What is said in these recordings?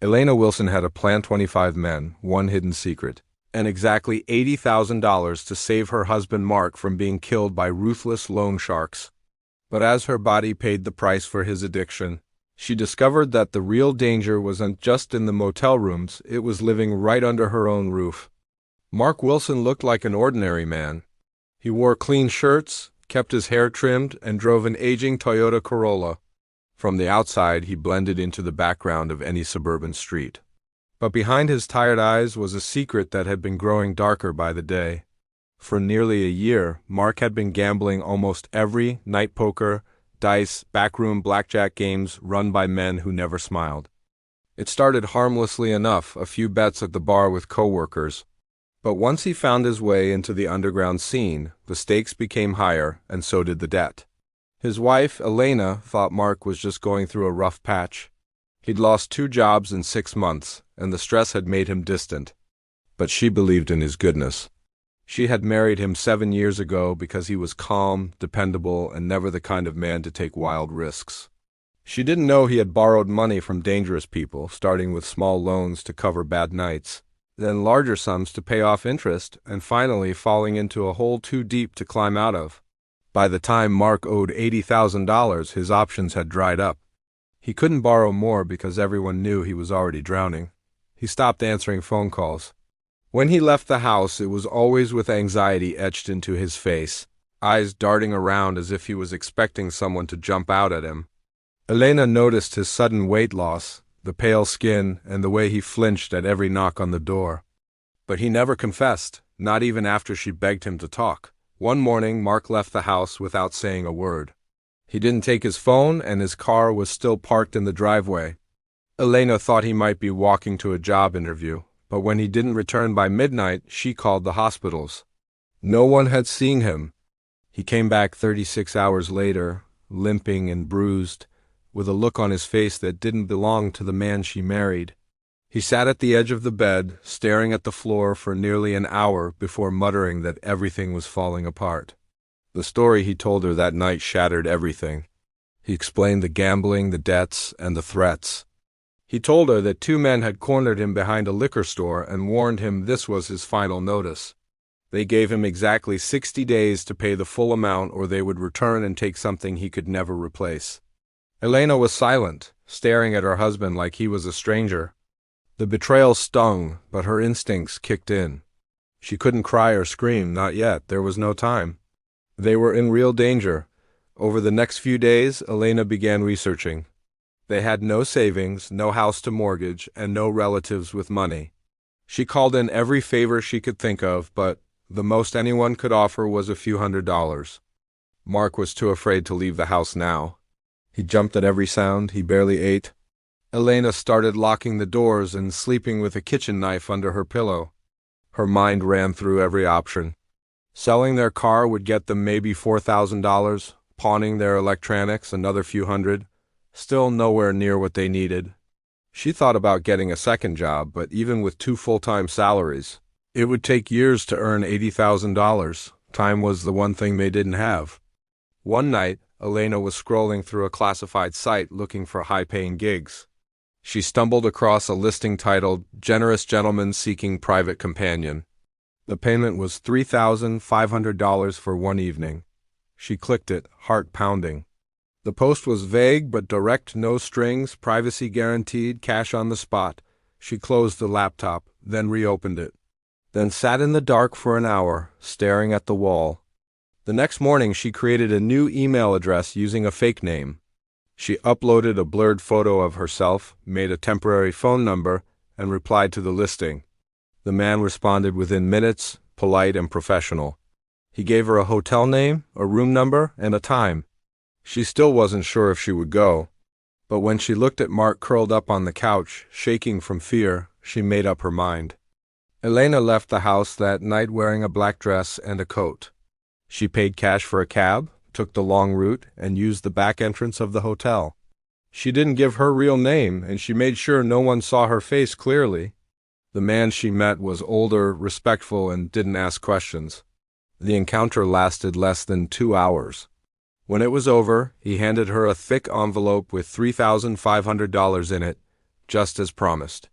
Elena Wilson had a planned 25 men, one hidden secret, and exactly $80,000 to save her husband Mark from being killed by ruthless loan sharks. But as her body paid the price for his addiction, she discovered that the real danger wasn't just in the motel rooms, it was living right under her own roof. Mark Wilson looked like an ordinary man. He wore clean shirts, kept his hair trimmed, and drove an aging Toyota Corolla. From the outside, he blended into the background of any suburban street. But behind his tired eyes was a secret that had been growing darker by the day. For nearly a year, Mark had been gambling almost every night poker, dice, backroom blackjack games run by men who never smiled. It started harmlessly enough, a few bets at the bar with coworkers. But once he found his way into the underground scene, the stakes became higher, and so did the debt. His wife, Elena, thought Mark was just going through a rough patch. He'd lost 2 jobs in 6 months, and the stress had made him distant. But she believed in his goodness. She had married him 7 years ago because he was calm, dependable, and never the kind of man to take wild risks. She didn't know he had borrowed money from dangerous people, starting with small loans to cover bad nights, then larger sums to pay off interest, and finally falling into a hole too deep to climb out of. By the time Mark owed $80,000, his options had dried up. He couldn't borrow more because everyone knew he was already drowning. He stopped answering phone calls. When he left the house, it was always with anxiety etched into his face, eyes darting around as if he was expecting someone to jump out at him. Elena noticed his sudden weight loss, the pale skin, and the way he flinched at every knock on the door. But he never confessed, not even after she begged him to talk. One morning, Mark left the house without saying a word. He didn't take his phone, and his car was still parked in the driveway. Elena thought he might be walking to a job interview, but when he didn't return by midnight, she called the hospitals. No one had seen him. He came back 36 hours later, limping and bruised, with a look on his face that didn't belong to the man she married. He sat at the edge of the bed, staring at the floor for nearly an hour before muttering that everything was falling apart. The story he told her that night shattered everything. He explained the gambling, the debts, and the threats. He told her that 2 men had cornered him behind a liquor store and warned him this was his final notice. They gave him exactly 60 days to pay the full amount or they would return and take something he could never replace. Elena was silent, staring at her husband like he was a stranger. The betrayal stung, but her instincts kicked in. She couldn't cry or scream, not yet, there was no time. They were in real danger. Over the next few days, Elena began researching. They had no savings, no house to mortgage, and no relatives with money. She called in every favor she could think of, but the most anyone could offer was a few $100s. Mark was too afraid to leave the house now. He jumped at every sound, he barely ate. Elena started locking the doors and sleeping with a kitchen knife under her pillow. Her mind ran through every option. Selling their car would get them maybe $4,000, pawning their electronics another few hundred, still nowhere near what they needed. She thought about getting a second job, but even with 2 full-time salaries, it would take years to earn $80,000. Time was the one thing they didn't have. One night, Elena was scrolling through a classified site looking for high-paying gigs. She stumbled across a listing titled, "Generous Gentleman Seeking Private Companion." The payment was $3,500 for one evening. She clicked it, heart pounding. The post was vague but direct, no strings, privacy guaranteed, cash on the spot. She closed the laptop, then reopened it. Then sat in the dark for an hour, staring at the wall. The next morning she created a new email address using a fake name. She uploaded a blurred photo of herself, made a temporary phone number, and replied to the listing. The man responded within minutes, polite and professional. He gave her a hotel name, a room number, and a time. She still wasn't sure if she would go, but when she looked at Mark curled up on the couch, shaking from fear, she made up her mind. Elena left the house that night wearing a black dress and a coat. She paid cash for a cab, took the long route, and used the back entrance of the hotel. She didn't give her real name, and she made sure no one saw her face clearly. The man she met was older, respectful, and didn't ask questions. The encounter lasted less than 2 hours. When it was over, he handed her a thick envelope with $3,500 in it, just as promised.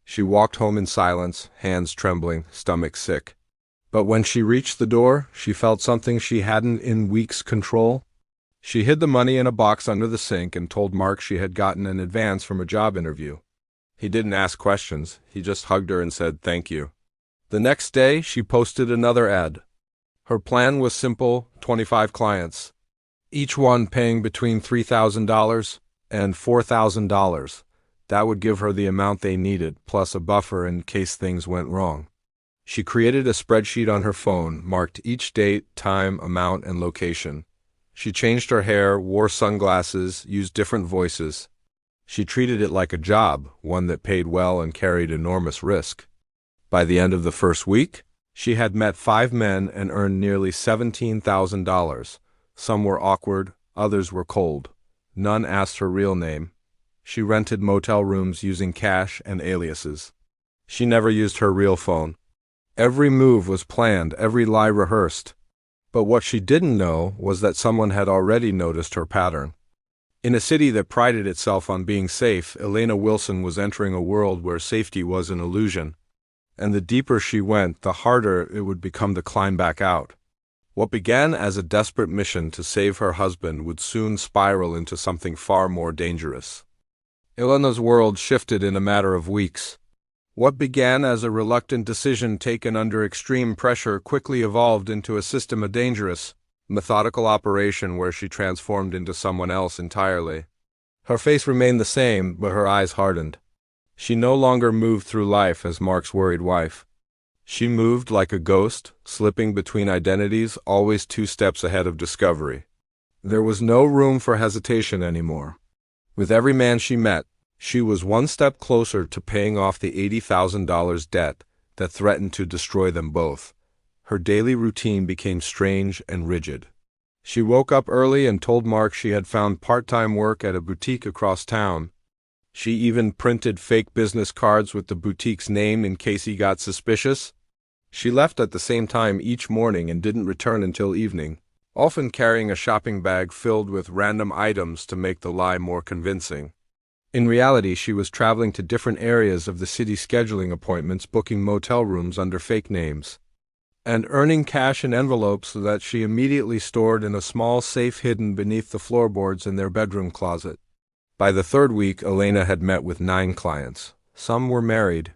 She walked home in silence, hands trembling, stomach sick. But when she reached the door, she felt something she hadn't in weeks control. She hid the money in a box under the sink and told Mark she had gotten an advance from a job interview. He didn't ask questions, he just hugged her and said thank you. The next day, she posted another ad. Her plan was simple: 25 clients, each one paying between $3,000 and $4,000. That would give her the amount they needed, plus a buffer in case things went wrong. She created a spreadsheet on her phone, marked each date, time, amount, and location. She changed her hair, wore sunglasses, used different voices. She treated it like a job, one that paid well and carried enormous risk. By the end of the first week, she had met 5 men and earned nearly $17,000. Some were awkward, others were cold. None asked her real name. She rented motel rooms using cash and aliases. She never used her real phone. Every move was planned, every lie rehearsed. But what she didn't know was that someone had already noticed her pattern. In a city that prided itself on being safe, Elena Wilson was entering a world where safety was an illusion. And the deeper she went, the harder it would become to climb back out. What began as a desperate mission to save her husband would soon spiral into something far more dangerous. Elena's world shifted in a matter of weeks. What began as a reluctant decision taken under extreme pressure quickly evolved into a system of dangerous, methodical operation where she transformed into someone else entirely. Her face remained the same, but her eyes hardened. She no longer moved through life as Mark's worried wife. She moved like a ghost, slipping between identities, always 2 steps ahead of discovery. There was no room for hesitation anymore. With every man she met, she was 1 step closer to paying off the $80,000 debt that threatened to destroy them both. Her daily routine became strange and rigid. She woke up early and told Mark she had found part-time work at a boutique across town. She even printed fake business cards with the boutique's name in case he got suspicious. She left at the same time each morning and didn't return until evening, often carrying a shopping bag filled with random items to make the lie more convincing. In reality, she was traveling to different areas of the city, scheduling appointments, booking motel rooms under fake names, and earning cash in envelopes that she immediately stored in a small safe hidden beneath the floorboards in their bedroom closet. By the 3rd week, Elena had met with 9 clients. Some were married,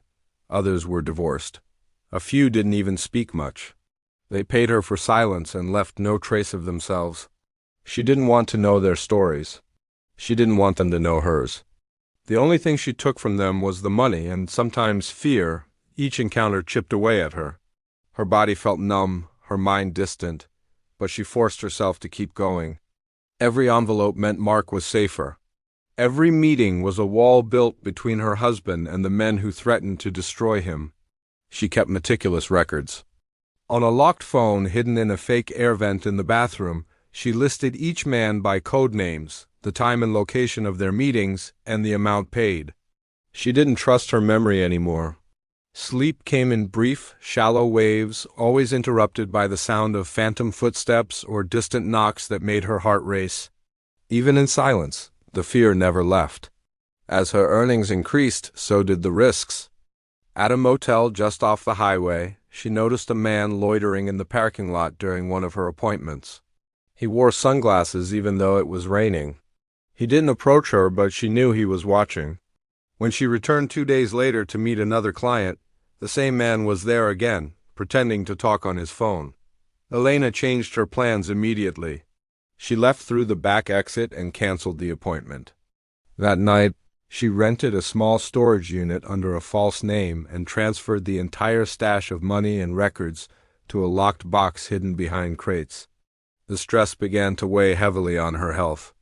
others were divorced. A few didn't even speak much. They paid her for silence and left no trace of themselves. She didn't want to know their stories. She didn't want them to know hers. The only thing she took from them was the money and sometimes fear. Each encounter chipped away at her. Her body felt numb, her mind distant, but she forced herself to keep going. Every envelope meant Mark was safer. Every meeting was a wall built between her husband and the men who threatened to destroy him. She kept meticulous records. On a locked phone hidden in a fake air vent in the bathroom, she listed each man by code names, the time and location of their meetings, and the amount paid. She didn't trust her memory anymore. Sleep came in brief, shallow waves, always interrupted by the sound of phantom footsteps or distant knocks that made her heart race. Even in silence, the fear never left. As her earnings increased, so did the risks. At a motel just off the highway, she noticed a man loitering in the parking lot during one of her appointments. He wore sunglasses even though it was raining. He didn't approach her, but she knew he was watching. When she returned 2 days later to meet another client, the same man was there again, pretending to talk on his phone. Elena changed her plans immediately. She left through the back exit and canceled the appointment. That night, she rented a small storage unit under a false name and transferred the entire stash of money and records to a locked box hidden behind crates. The stress began to weigh heavily on her health.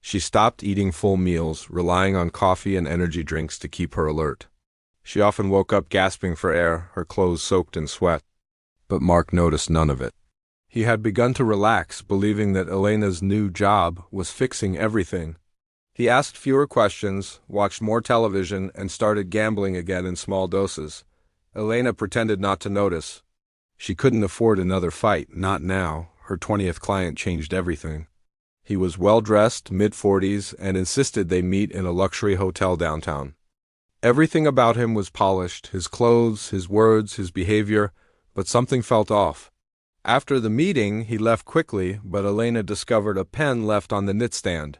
She stopped eating full meals, relying on coffee and energy drinks to keep her alert. She often woke up gasping for air, her clothes soaked in sweat. But Mark noticed none of it. He had begun to relax, believing that Elena's new job was fixing everything. He asked fewer questions, watched more television, and started gambling again in small doses. Elena pretended not to notice. She couldn't afford another fight, not now. Her 20th client changed everything. He was well-dressed, mid-40s, and insisted they meet in a luxury hotel downtown. Everything about him was polished, his clothes, his words, his behavior, but something felt off. After the meeting, he left quickly, but Elena discovered a pen left on the nightstand.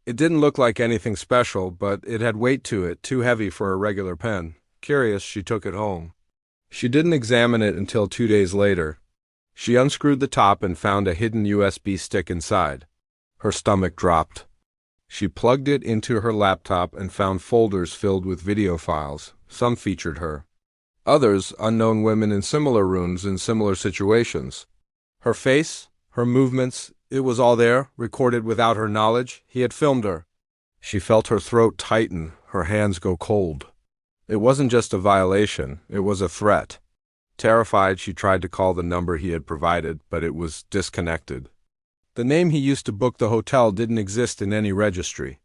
It didn't look like anything special, but it had weight to it, too heavy for a regular pen. Curious, she took it home. She didn't examine it until 2 days later. She unscrewed the top and found a hidden USB stick inside. Her stomach dropped. She plugged it into her laptop and found folders filled with video files. Some featured her. Others, unknown women in similar rooms in similar situations. Her face, her movements, it was all there, recorded without her knowledge. He had filmed her. She felt her throat tighten, her hands go cold. It wasn't just a violation, it was a threat. Terrified, she tried to call the number he had provided, but it was disconnected. The name he used to book the hotel didn't exist in any registry.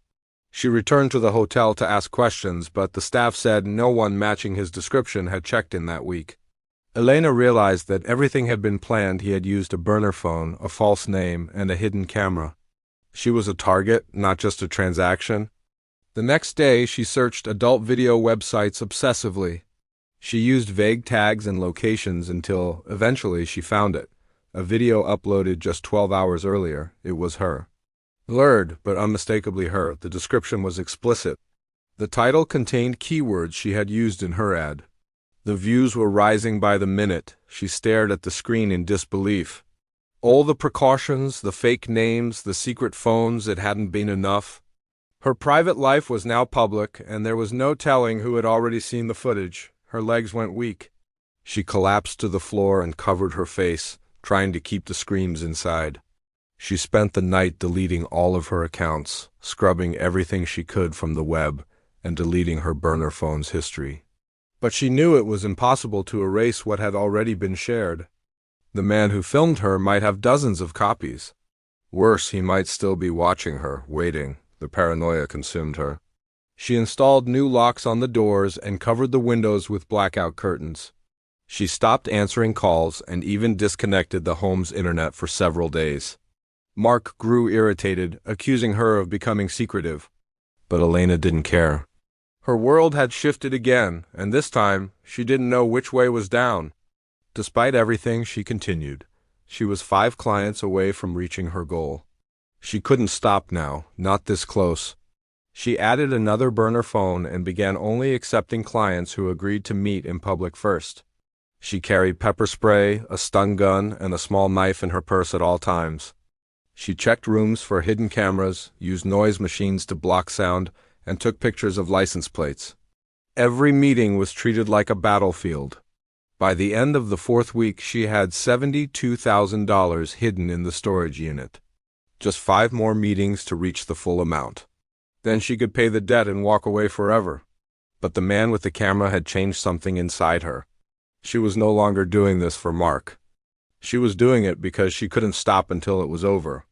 She returned to the hotel to ask questions, but the staff said no one matching his description had checked in that week. Elena realized that everything had been planned. He had used a burner phone, a false name, and a hidden camera. She was a target, not just a transaction. The next day, she searched adult video websites obsessively. She used vague tags and locations until, eventually, she found it. A video uploaded just 12 hours earlier. It was her. Blurred, but unmistakably her. The description was explicit. The title contained keywords she had used in her ad. The views were rising by the minute. She stared at the screen in disbelief. All the precautions, the fake names, the secret phones, it hadn't been enough. Her private life was now public, and there was no telling who had already seen the footage. Her legs went weak. She collapsed to the floor and covered her face, trying to keep the screams inside. She spent the night deleting all of her accounts, scrubbing everything she could from the web, and deleting her burner phone's history. But she knew it was impossible to erase what had already been shared. The man who filmed her might have dozens of copies. Worse, he might still be watching her, waiting. The paranoia consumed her. She installed new locks on the doors and covered the windows with blackout curtains. She stopped answering calls and even disconnected the home's internet for several days. Mark grew irritated, accusing her of becoming secretive. But Elena didn't care. Her world had shifted again, and this time, she didn't know which way was down. Despite everything, she continued. She was 5 clients away from reaching her goal. She couldn't stop now, not this close. She added another burner phone and began only accepting clients who agreed to meet in public first. She carried pepper spray, a stun gun, and a small knife in her purse at all times. She checked rooms for hidden cameras, used noise machines to block sound, and took pictures of license plates. Every meeting was treated like a battlefield. By the end of the 4th week, she had $72,000 hidden in the storage unit. Just 5 more meetings to reach the full amount. Then she could pay the debt and walk away forever. But the man with the camera had changed something inside her. She was no longer doing this for Mark. She was doing it because she couldn't stop until it was over.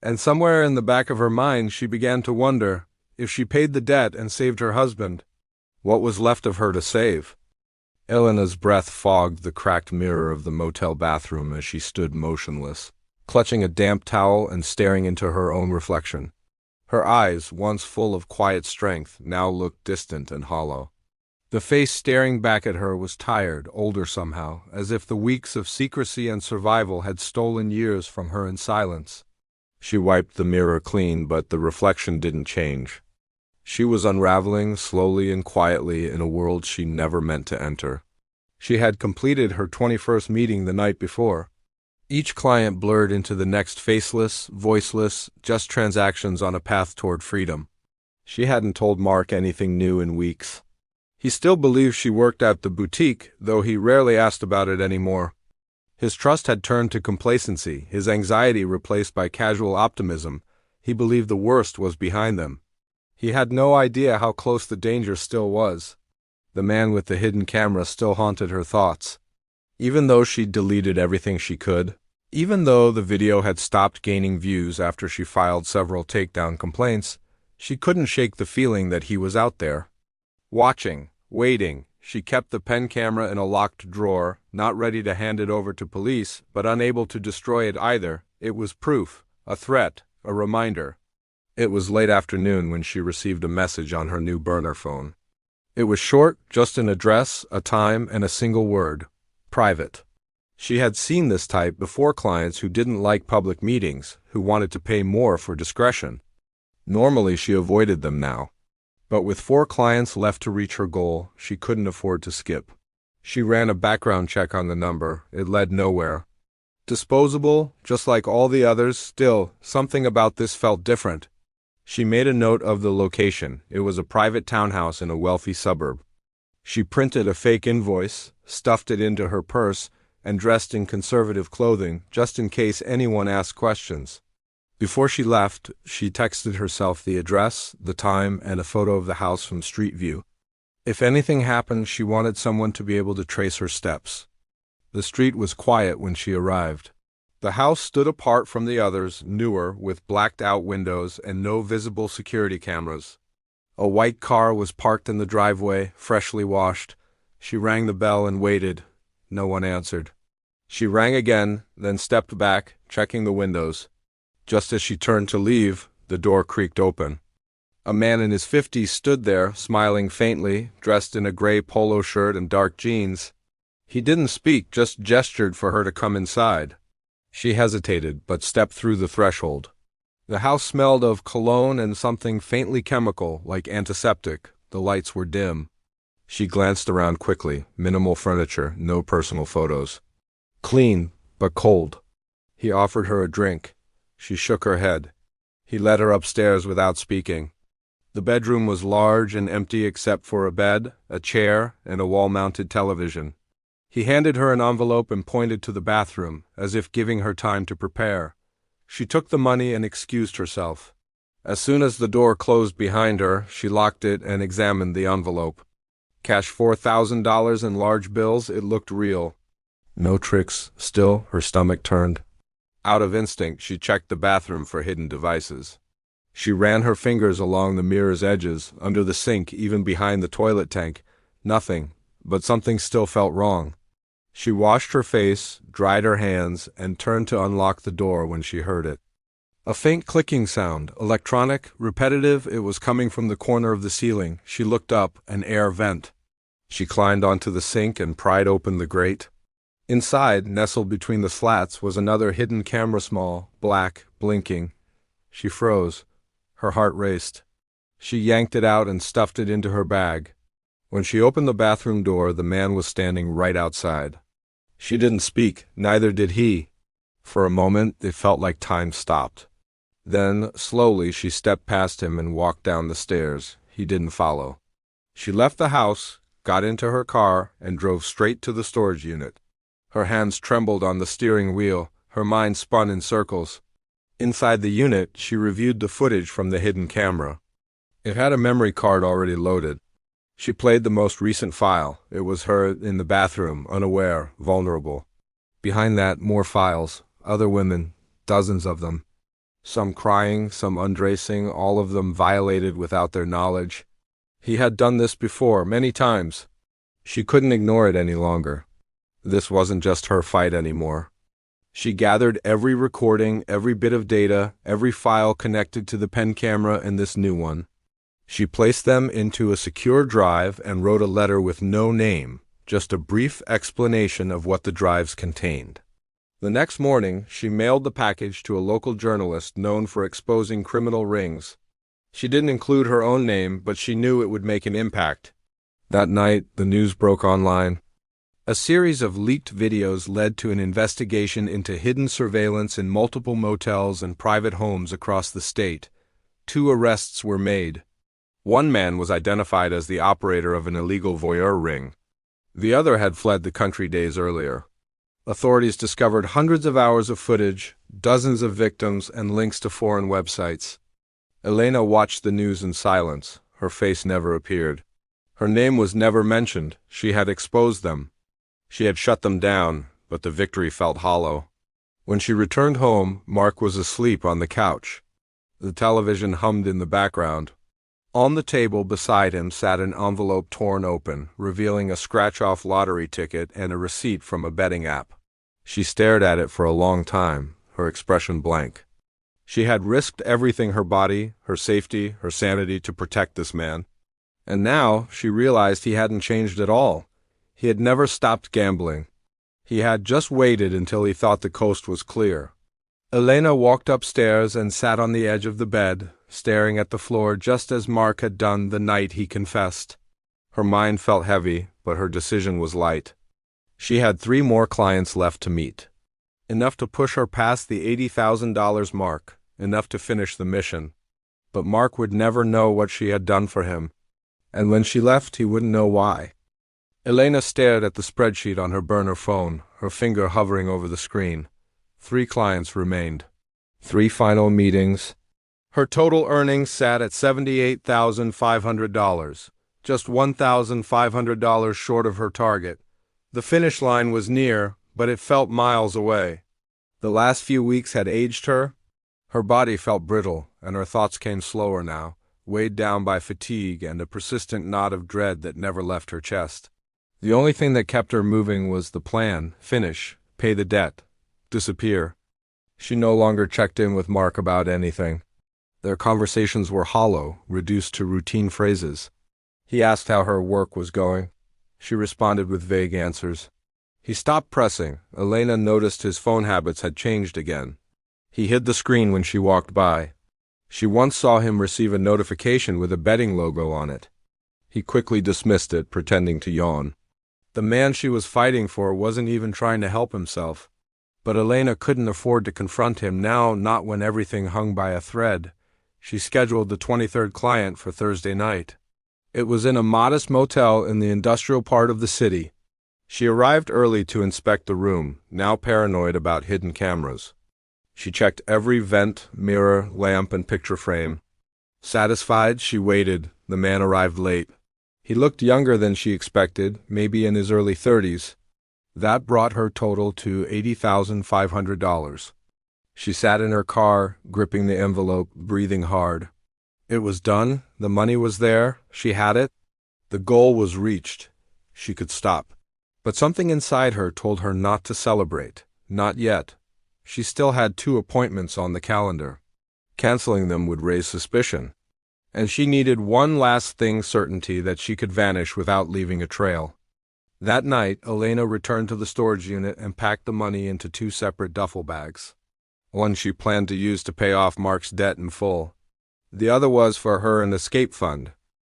And somewhere in the back of her mind, she began to wonder, if she paid the debt and saved her husband, what was left of her to save? Elena's breath fogged the cracked mirror of the motel bathroom as she stood motionless, clutching a damp towel and staring into her own reflection. Her eyes, once full of quiet strength, now looked distant and hollow. The face staring back at her was tired, older somehow, as if the weeks of secrecy and survival had stolen years from her in silence. She wiped the mirror clean, but the reflection didn't change. She was unraveling slowly and quietly in a world she never meant to enter. She had completed her 21st meeting the night before. Each client blurred into the next faceless, voiceless, just transactions on a path toward freedom. She hadn't told Mark anything new in weeks. He still believed she worked at the boutique, though he rarely asked about it anymore. His trust had turned to complacency, his anxiety replaced by casual optimism. He believed the worst was behind them. He had no idea how close the danger still was. The man with the hidden camera still haunted her thoughts. Even though she'd deleted everything she could, even though the video had stopped gaining views after she filed several takedown complaints, she couldn't shake the feeling that he was out there. Watching, waiting, she kept the pen camera in a locked drawer, not ready to hand it over to police, but unable to destroy it either. It was proof, a threat, a reminder. It was late afternoon when she received a message on her new burner phone. It was short, just an address, a time, and a single word: private. She had seen this type before, clients who didn't like public meetings, who wanted to pay more for discretion. Normally she avoided them now. But with 4 clients left to reach her goal, she couldn't afford to skip. She ran a background check on the number. It led nowhere. Disposable, just like all the others, still, something about this felt different. She made a note of the location. It was a private townhouse in a wealthy suburb. She printed a fake invoice, stuffed it into her purse, and dressed in conservative clothing, just in case anyone asked questions. Before she left, she texted herself the address, the time, and a photo of the house from street view. If anything happened, she wanted someone to be able to trace her steps. The street was quiet when she arrived. The house stood apart from the others, newer, with blacked-out windows and no visible security cameras. A white car was parked in the driveway, freshly washed. She rang the bell and waited. No one answered. She rang again, then stepped back, checking the windows. Just as she turned to leave, the door creaked open. A man in his 50s stood there, smiling faintly, dressed in a gray polo shirt and dark jeans. He didn't speak, just gestured for her to come inside. She hesitated, but stepped through the threshold. The house smelled of cologne and something faintly chemical, like antiseptic. The lights were dim. She glanced around quickly. Minimal furniture, no personal photos. Clean, but cold. He offered her a drink. She shook her head. He led her upstairs without speaking. The bedroom was large and empty except for a bed, a chair, and a wall-mounted television. He handed her an envelope and pointed to the bathroom, as if giving her time to prepare. She took the money and excused herself. As soon as the door closed behind her, she locked it and examined the envelope. Cash $4,000 in large bills, it looked real. No tricks. Still, her stomach turned. Out of instinct, she checked the bathroom for hidden devices. She ran her fingers along the mirror's edges, under the sink, even behind the toilet tank. Nothing, but something still felt wrong. She washed her face, dried her hands, and turned to unlock the door when she heard it. A faint clicking sound, electronic, repetitive. It was coming from the corner of the ceiling. She looked up, an air vent. She climbed onto the sink and pried open the grate. Inside, nestled between the slats, was another hidden camera, small, black, blinking. She froze. Her heart raced. She yanked it out and stuffed it into her bag. When she opened the bathroom door, the man was standing right outside. She didn't speak, neither did he. For a moment, it felt like time stopped. Then, slowly, she stepped past him and walked down the stairs. He didn't follow. She left the house, got into her car, and drove straight to the storage unit. Her hands trembled on the steering wheel. Her mind spun in circles. Inside the unit, she reviewed the footage from the hidden camera. It had a memory card already loaded. She played the most recent file. It was her in the bathroom, unaware, vulnerable. Behind that, more files. Other women, dozens of them. Some crying, some undressing, all of them violated without their knowledge. He had done this before, many times. She couldn't ignore it any longer. This wasn't just her fight anymore. She gathered every recording, every bit of data, every file connected to the pen camera and this new one. She placed them into a secure drive and wrote a letter with no name, just a brief explanation of what the drives contained. The next morning, she mailed the package to a local journalist known for exposing criminal rings. She didn't include her own name, but she knew it would make an impact. That night, the news broke online. A series of leaked videos led to an investigation into hidden surveillance in multiple motels and private homes across the state. 2 arrests were made. One man was identified as the operator of an illegal voyeur ring. The other had fled the country days earlier. Authorities discovered hundreds of hours of footage, dozens of victims, and links to foreign websites. Elena watched the news in silence. Her face never appeared. Her name was never mentioned. She had exposed them. She had shut them down, but the victory felt hollow. When she returned home, Mark was asleep on the couch. The television hummed in the background. On the table beside him sat an envelope torn open, revealing a scratch-off lottery ticket and a receipt from a betting app. She stared at it for a long time, her expression blank. She had risked everything, her body, her safety, her sanity, to protect this man. And now she realized he hadn't changed at all. He had never stopped gambling. He had just waited until he thought the coast was clear. Elena walked upstairs and sat on the edge of the bed, staring at the floor just as Mark had done the night he confessed. Her mind felt heavy, but her decision was light. She had 3 more clients left to meet. Enough to push her past the $80,000 mark, enough to finish the mission. But Mark would never know what she had done for him. And when she left, he wouldn't know why. Elena stared at the spreadsheet on her burner phone, her finger hovering over the screen. 3 clients remained. 3 final meetings. Her total earnings sat at $78,500, just $1,500 short of her target. The finish line was near, but it felt miles away. The last few weeks had aged her. Her body felt brittle, and her thoughts came slower now, weighed down by fatigue and a persistent knot of dread that never left her chest. The only thing that kept her moving was the plan: finish, pay the debt, disappear. She no longer checked in with Mark about anything. Their conversations were hollow, reduced to routine phrases. He asked how her work was going. She responded with vague answers. He stopped pressing. Elena noticed his phone habits had changed again. He hid the screen when she walked by. She once saw him receive a notification with a betting logo on it. He quickly dismissed it, pretending to yawn. The man she was fighting for wasn't even trying to help himself. But Elena couldn't afford to confront him now, not when everything hung by a thread. She scheduled the 23rd client for Thursday night. It was in a modest motel in the industrial part of the city. She arrived early to inspect the room, now paranoid about hidden cameras. She checked every vent, mirror, lamp, and picture frame. Satisfied, she waited. The man arrived late. He looked younger than she expected, maybe in his early 30s. That brought her total to $80,500. She sat in her car, gripping the envelope, breathing hard. It was done. The money was there. She had it. The goal was reached. She could stop. But something inside her told her not to celebrate. Not yet. She still had 2 appointments on the calendar. Canceling them would raise suspicion. And she needed one last thing: certainty that she could vanish without leaving a trail. That night, Elena returned to the storage unit and packed the money into 2 separate duffel bags. One she planned to use to pay off Mark's debt in full. The other was for her an escape fund.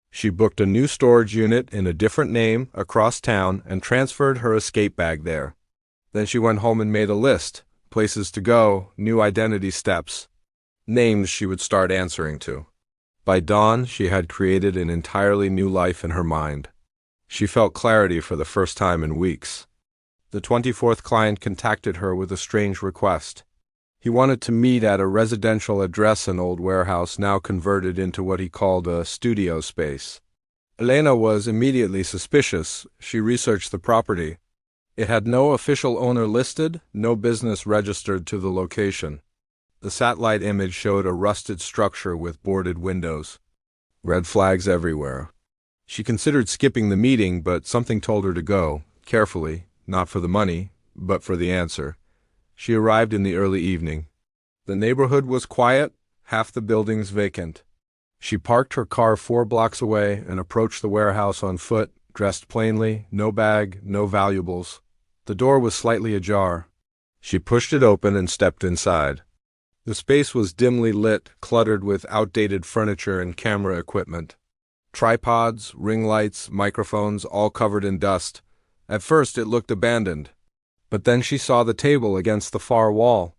She booked a new storage unit in a different name across town and transferred her escape bag there. Then she went home and made a list: places to go, new identity steps, names she would start answering to. By dawn, she had created an entirely new life in her mind. She felt clarity for the first time in weeks. The 24th client contacted her with a strange request. He wanted to meet at a residential address, an old warehouse now converted into what he called a studio space. Elena was immediately suspicious. She researched the property. It had no official owner listed, no business registered to the location. The satellite image showed a rusted structure with boarded windows. Red flags everywhere. She considered skipping the meeting, but something told her to go, carefully, not for the money, but for the answer. She arrived in the early evening. The neighborhood was quiet, half the buildings vacant. She parked her car 4 blocks away and approached the warehouse on foot, dressed plainly, no bag, no valuables. The door was slightly ajar. She pushed it open and stepped inside. The space was dimly lit, cluttered with outdated furniture and camera equipment. Tripods, ring lights, microphones, all covered in dust. At first it looked abandoned. But then she saw the table against the far wall.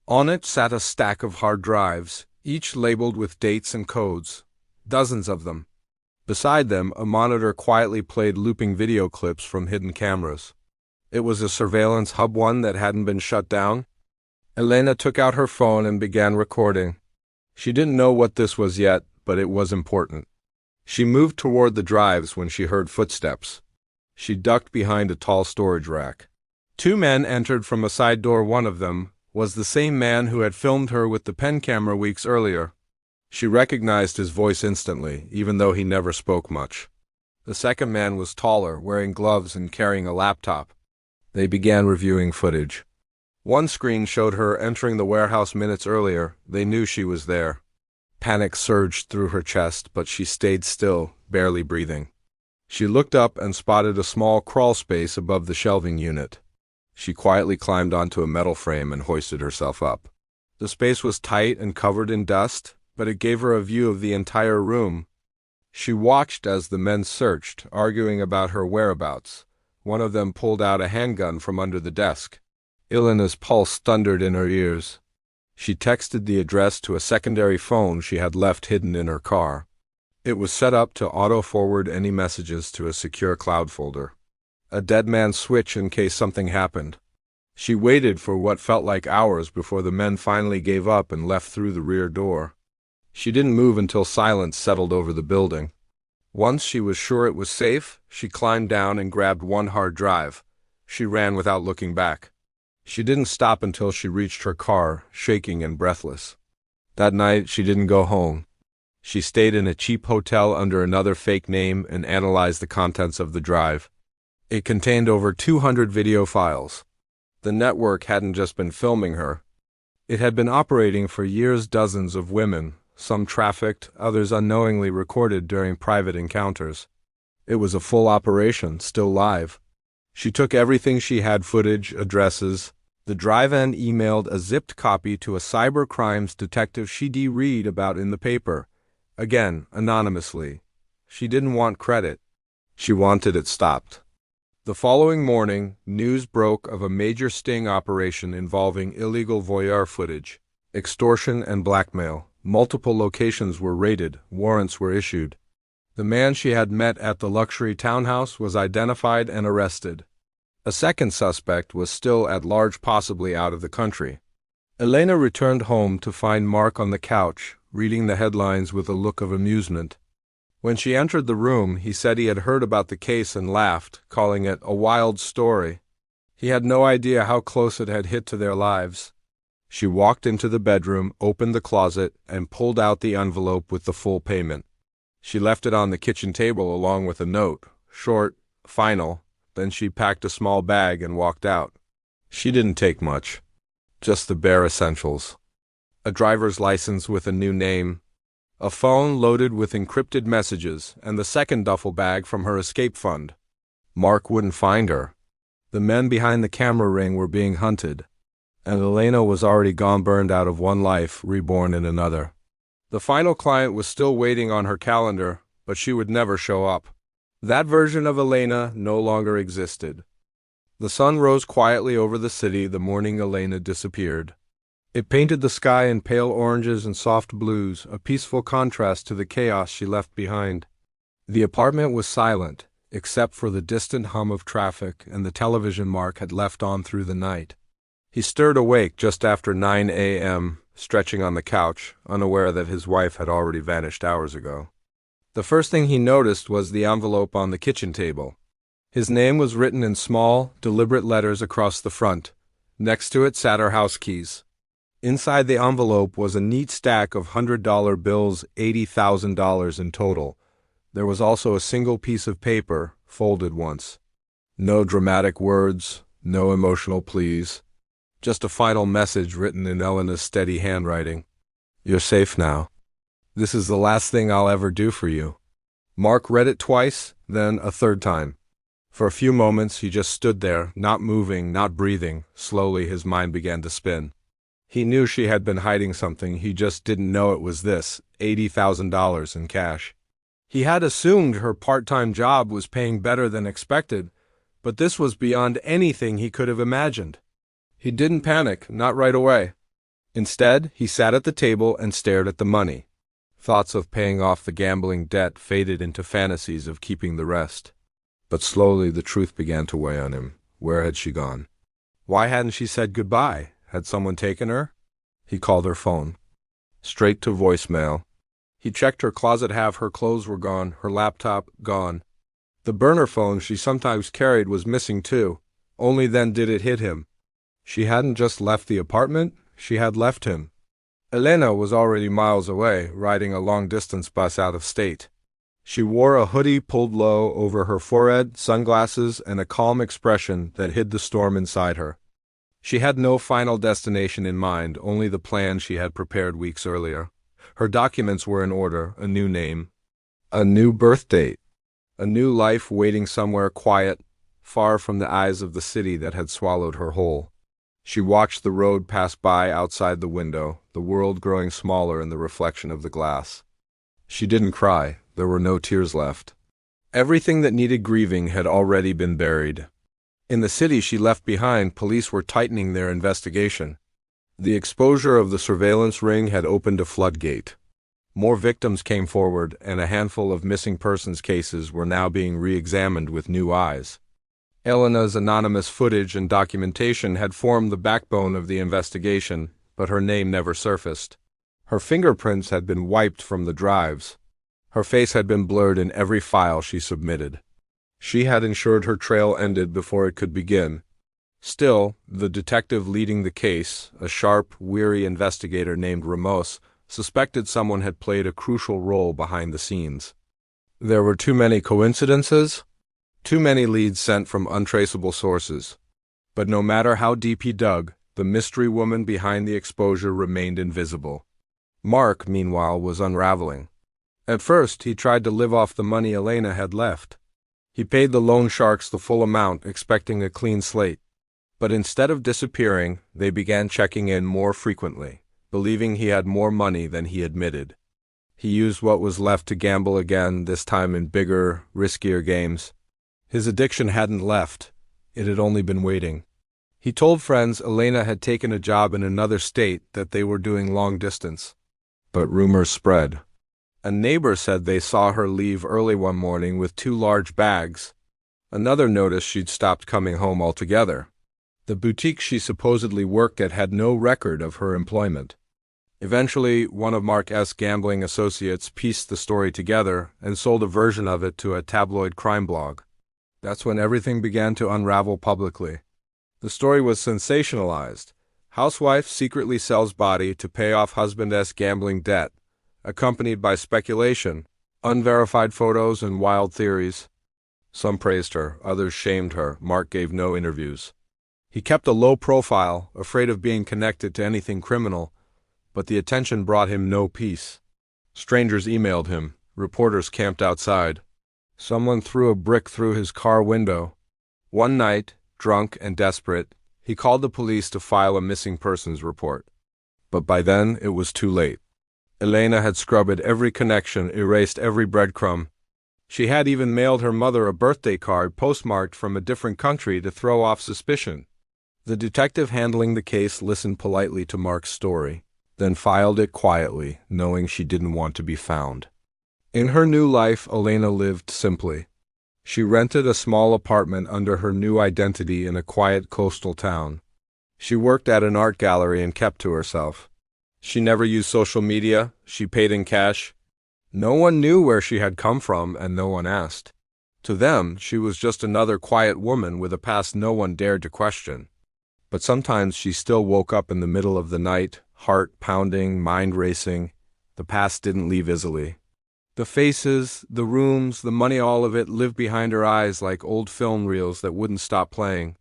On it sat a stack of hard drives, each labeled with dates and codes. Dozens of them. Beside them, a monitor quietly played looping video clips from hidden cameras. It was a surveillance hub, one that hadn't been shut down. Elena took out her phone and began recording. She didn't know what this was yet, but it was important. She moved toward the drives when she heard footsteps. She ducked behind a tall storage rack. 2 men entered from a side door. One of them was the same man who had filmed her with the pen camera weeks earlier. She recognized his voice instantly, even though he never spoke much. The second man was taller, wearing gloves and carrying a laptop. They began reviewing footage. One screen showed her entering the warehouse minutes earlier. They knew she was there. Panic surged through her chest, but she stayed still, barely breathing. She looked up and spotted a small crawl space above the shelving unit. She quietly climbed onto a metal frame and hoisted herself up. The space was tight and covered in dust, but it gave her a view of the entire room. She watched as the men searched, arguing about her whereabouts. One of them pulled out a handgun from under the desk. Elena's pulse thundered in her ears. She texted the address to a secondary phone she had left hidden in her car. It was set up to auto-forward any messages to a secure cloud folder. A dead man's switch in case something happened. She waited for what felt like hours before the men finally gave up and left through the rear door. She didn't move until silence settled over the building. Once she was sure it was safe, she climbed down and grabbed one hard drive. She ran without looking back. She didn't stop until she reached her car, shaking and breathless. That night, she didn't go home. She stayed in a cheap hotel under another fake name and analyzed the contents of the drive. It contained over 200 video files. The network hadn't just been filming her. It had been operating for years. Dozens of women, some trafficked, others unknowingly recorded during private encounters. It was a full operation, still live. She took everything she had: footage, addresses, the drive, and emailed a zipped copy to a cyber crimes detective she'd read about in the paper. Again, anonymously. She didn't want credit. She wanted it stopped. The following morning, news broke of a major sting operation involving illegal voyeur footage, extortion, and blackmail. Multiple locations were raided, warrants were issued. The man she had met at the luxury townhouse was identified and arrested. A second suspect was still at large, possibly out of the country. Elena returned home to find Mark on the couch, reading the headlines with a look of amusement. When she entered the room, he said he had heard about the case and laughed, calling it a wild story. He had no idea how close it had hit to their lives. She walked into the bedroom, opened the closet, and pulled out the envelope with the full payment. She left it on the kitchen table along with a note, short, final. Then she packed a small bag and walked out. She didn't take much. Just the bare essentials. A driver's license with a new name, a phone loaded with encrypted messages, and the second duffel bag from her escape fund. Mark wouldn't find her. The men behind the camera ring were being hunted, and Elena was already gone, burned out of one life, reborn in another. The final client was still waiting on her calendar, but she would never show up. That version of Elena no longer existed. The sun rose quietly over the city the morning Elena disappeared. It painted the sky in pale oranges and soft blues, a peaceful contrast to the chaos she left behind. The apartment was silent, except for the distant hum of traffic and the television Mark had left on through the night. He stirred awake just after 9 a.m., stretching on the couch, unaware that his wife had already vanished hours ago. The first thing he noticed was the envelope on the kitchen table. His name was written in small, deliberate letters across the front. Next to it sat her house keys. Inside the envelope was a neat stack of $100 bills, $80,000 in total. There was also a single piece of paper, folded once. No dramatic words, no emotional pleas. Just a final message written in Elena's steady handwriting. "You're safe now. This is the last thing I'll ever do for you." Mark read it twice, then a third time. For a few moments he just stood there, not moving, not breathing. Slowly his mind began to spin. He knew she had been hiding something, he just didn't know it was this, $80,000 in cash. He had assumed her part-time job was paying better than expected, but this was beyond anything he could have imagined. He didn't panic, not right away. Instead, he sat at the table and stared at the money. Thoughts of paying off the gambling debt faded into fantasies of keeping the rest. But slowly the truth began to weigh on him. Where had she gone? Why hadn't she said goodbye? Had someone taken her? He called her phone. Straight to voicemail. He checked her closet. Half her clothes were gone, her laptop gone. The burner phone she sometimes carried was missing too. Only then did it hit him. She hadn't just left the apartment, she had left him. Elena was already miles away, riding a long-distance bus out of state. She wore a hoodie pulled low over her forehead, sunglasses, and a calm expression that hid the storm inside her. She had no final destination in mind, only the plan she had prepared weeks earlier. Her documents were in order, a new name. A new birth date. A new life waiting somewhere quiet, far from the eyes of the city that had swallowed her whole. She watched the road pass by outside the window, the world growing smaller in the reflection of the glass. She didn't cry. There were no tears left. Everything that needed grieving had already been buried. In the city she left behind, police were tightening their investigation. The exposure of the surveillance ring had opened a floodgate. More victims came forward, and a handful of missing persons cases were now being re-examined with new eyes. Elena's anonymous footage and documentation had formed the backbone of the investigation, but her name never surfaced. Her fingerprints had been wiped from the drives. Her face had been blurred in every file she submitted. She had ensured her trail ended before it could begin. Still, the detective leading the case, a sharp, weary investigator named Ramos, suspected someone had played a crucial role behind the scenes. There were too many coincidences, too many leads sent from untraceable sources. But no matter how deep he dug, the mystery woman behind the exposure remained invisible. Mark, meanwhile, was unraveling. At first, he tried to live off the money Elena had left. He paid the loan sharks the full amount, expecting a clean slate. But instead of disappearing, they began checking in more frequently, believing he had more money than he admitted. He used what was left to gamble again, this time in bigger, riskier games. His addiction hadn't left. It had only been waiting. He told friends Elena had taken a job in another state, that they were doing long distance. But rumors spread. A neighbor said they saw her leave early one morning with 2 large bags. Another noticed she'd stopped coming home altogether. The boutique she supposedly worked at had no record of her employment. Eventually, one of Mark S. gambling associates pieced the story together and sold a version of it to a tabloid crime blog. That's when everything began to unravel publicly. The story was sensationalized. Housewife secretly sells body to pay off husband's gambling debt, accompanied by speculation, unverified photos, and wild theories. Some praised her, others shamed her. Mark gave no interviews. He kept a low profile, afraid of being connected to anything criminal, but the attention brought him no peace. Strangers emailed him. Reporters camped outside. Someone threw a brick through his car window. One night, drunk and desperate, he called the police to file a missing persons report. But by then, it was too late. Elena had scrubbed every connection, erased every breadcrumb. She had even mailed her mother a birthday card postmarked from a different country to throw off suspicion. The detective handling the case listened politely to Mark's story, then filed it quietly, knowing she didn't want to be found. In her new life, Elena lived simply. She rented a small apartment under her new identity in a quiet coastal town. She worked at an art gallery and kept to herself. She never used social media. She paid in cash. No one knew where she had come from, and no one asked. To them, she was just another quiet woman with a past no one dared to question. But sometimes she still woke up in the middle of the night, heart pounding, mind racing. The past didn't leave easily. The faces, the rooms, the money, all of it lived behind her eyes like old film reels that wouldn't stop playing.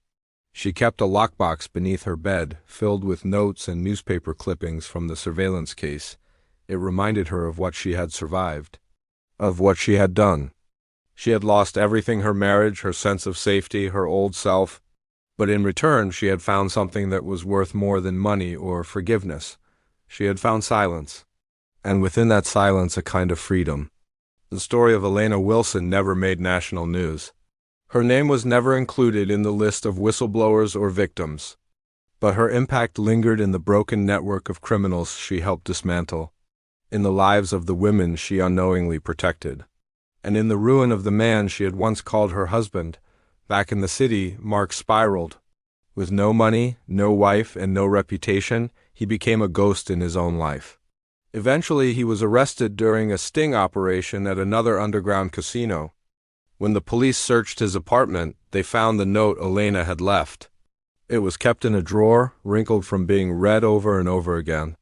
She kept a lockbox beneath her bed, filled with notes and newspaper clippings from the surveillance case. It reminded her of what she had survived, of what she had done. She had lost everything: her marriage, her sense of safety, her old self. But in return, she had found something that was worth more than money or forgiveness. She had found silence. And within that silence, a kind of freedom. The story of Elena Wilson never made national news. Her name was never included in the list of whistleblowers or victims. But her impact lingered in the broken network of criminals she helped dismantle, in the lives of the women she unknowingly protected, and in the ruin of the man she had once called her husband. Back in the city, Mark spiraled. With no money, no wife, and no reputation, he became a ghost in his own life. Eventually, he was arrested during a sting operation at another underground casino. When the police searched his apartment, they found the note Elena had left. It was kept in a drawer, wrinkled from being read over and over again.